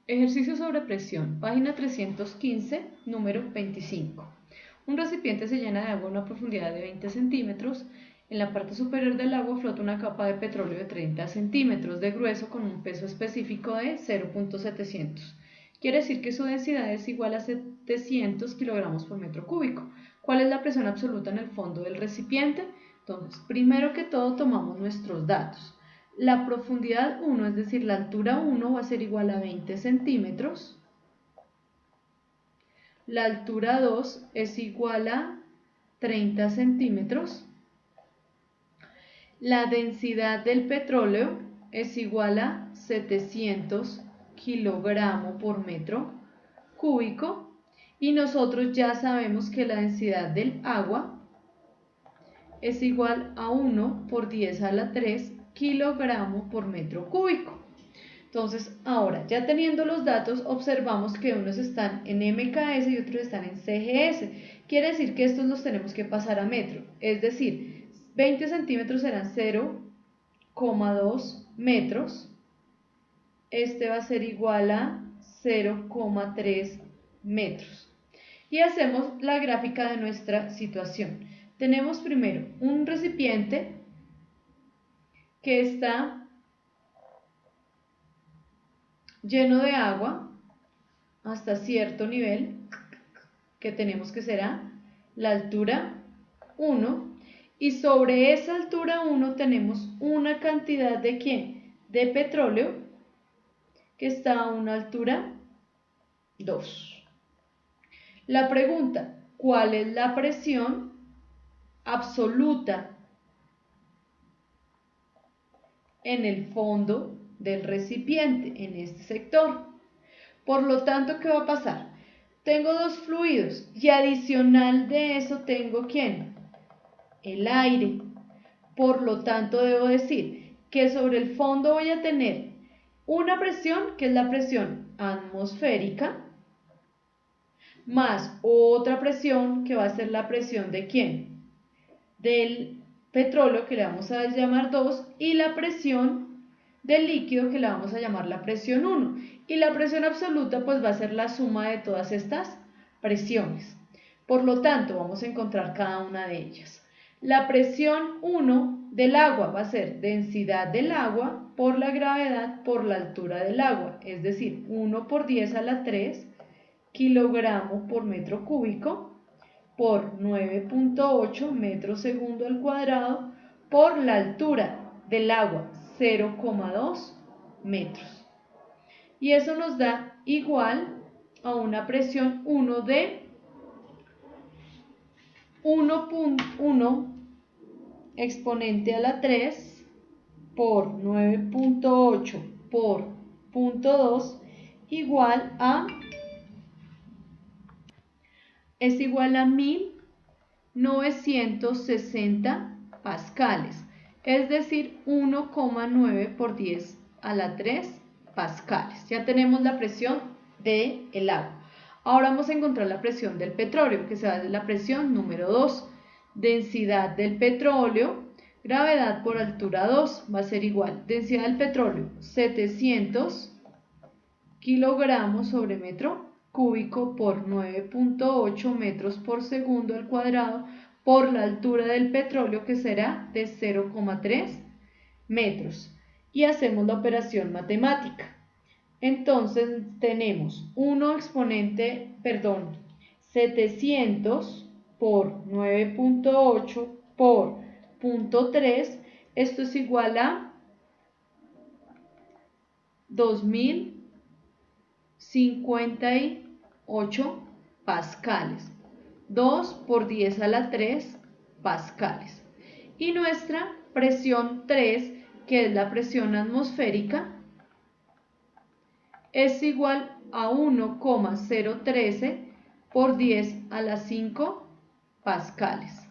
Ejercicio sobre presión, página 315, número 25. Un recipiente se llena de agua a una profundidad de 20 centímetros. En la parte superior del agua flota una capa de petróleo de 30 centímetros de grueso con un peso específico de 0.700. Quiere decir que su densidad es igual a 700 kilogramos por metro cúbico. ¿Cuál es la presión absoluta en el fondo del recipiente? Entonces, primero que todo tomamos nuestros datos. La profundidad 1, es decir, la altura 1 va a ser igual a 20 centímetros. La altura 2 es igual a 30 centímetros. La densidad del petróleo es igual a 700 kilogramos por metro cúbico. Y nosotros ya sabemos que la densidad del agua es igual a 1 por 10 a la 3 kilogramos por metro cúbico. Entonces, ahora, ya teniendo los datos, observamos que unos están en MKS y otros están en CGS. Quiere decir que estos los tenemos que pasar a metro. Es decir, 20 centímetros serán 0,2 metros. Este va a ser igual a 0,3 metros. Y hacemos la gráfica de nuestra situación. Tenemos primero un recipiente que está lleno de agua hasta cierto nivel, que tenemos que será la altura 1, y sobre esa altura 1 tenemos una cantidad de ¿qué? De petróleo que está a una altura 2. La pregunta, ¿cuál es la presión absoluta en el fondo del recipiente, en este sector? Por lo tanto, ¿qué va a pasar? Tengo dos fluidos y adicional de eso tengo ¿quién? El aire. Por lo tanto, debo decir que sobre el fondo voy a tener una presión, que es la presión atmosférica, más otra presión que va a ser la presión de ¿quién? Del petróleo, que le vamos a llamar 2, y la presión del líquido, que le vamos a llamar la presión 1. Y la presión absoluta pues va a ser la suma de todas estas presiones. Por lo tanto, vamos a encontrar cada una de ellas. La presión 1 del agua va a ser densidad del agua por la gravedad por la altura del agua, es decir, 1 por 10 a la 3 kilogramos por metro cúbico por 9.8 metros segundo al cuadrado por la altura del agua, 0,2 metros. Y eso nos da igual a una presión 1 de 1.1 exponente a la 3 por 9.8 por 0.2 igual a es igual a 1960 pascales, es decir, 1,9 por 10 a la 3 pascales. Ya tenemos la presión del agua. Ahora vamos a encontrar la presión del petróleo, que se va de la presión número 2. Densidad del petróleo, gravedad por altura 2, va a ser igual. Densidad del petróleo, 700 kilogramos sobre metro cúbico por 9.8 metros por segundo al cuadrado por la altura del petróleo, que será de 0,3 metros. Y hacemos la operación matemática. Entonces tenemos 700 por 9.8 por 0.3, esto es igual a 2058 pascales, 2 por 10 a la 3 pascales. Y nuestra presión 3, que es la presión atmosférica, es igual a 1,013 por 10 a la 5 pascales.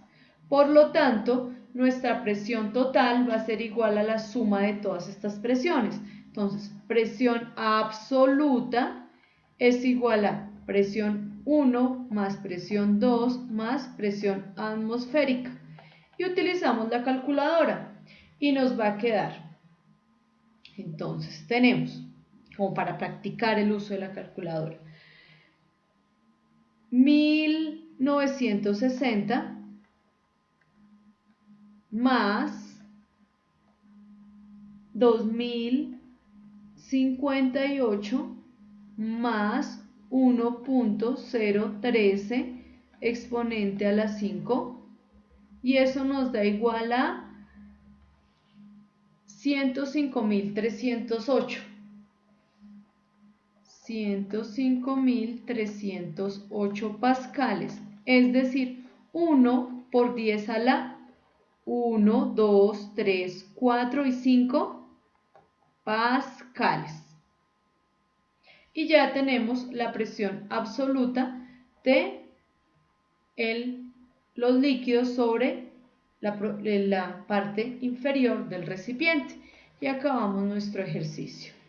Por lo tanto, nuestra presión total va a ser igual a la suma de todas estas presiones. Entonces, presión absoluta es igual a presión 1 más presión 2 más presión atmosférica. Y utilizamos la calculadora y nos va a quedar. Entonces, tenemos como para practicar el uso de la calculadora. 1960 más 2058 más 1.013 exponente a la 5, y eso nos da igual a 105.308. 105.308 pascales, es decir, 1 por 10 a la 1, 2, 3, 4 y 5 pascales. Y ya tenemos la presión absoluta de los líquidos sobre la parte inferior del recipiente. Y acabamos nuestro ejercicio.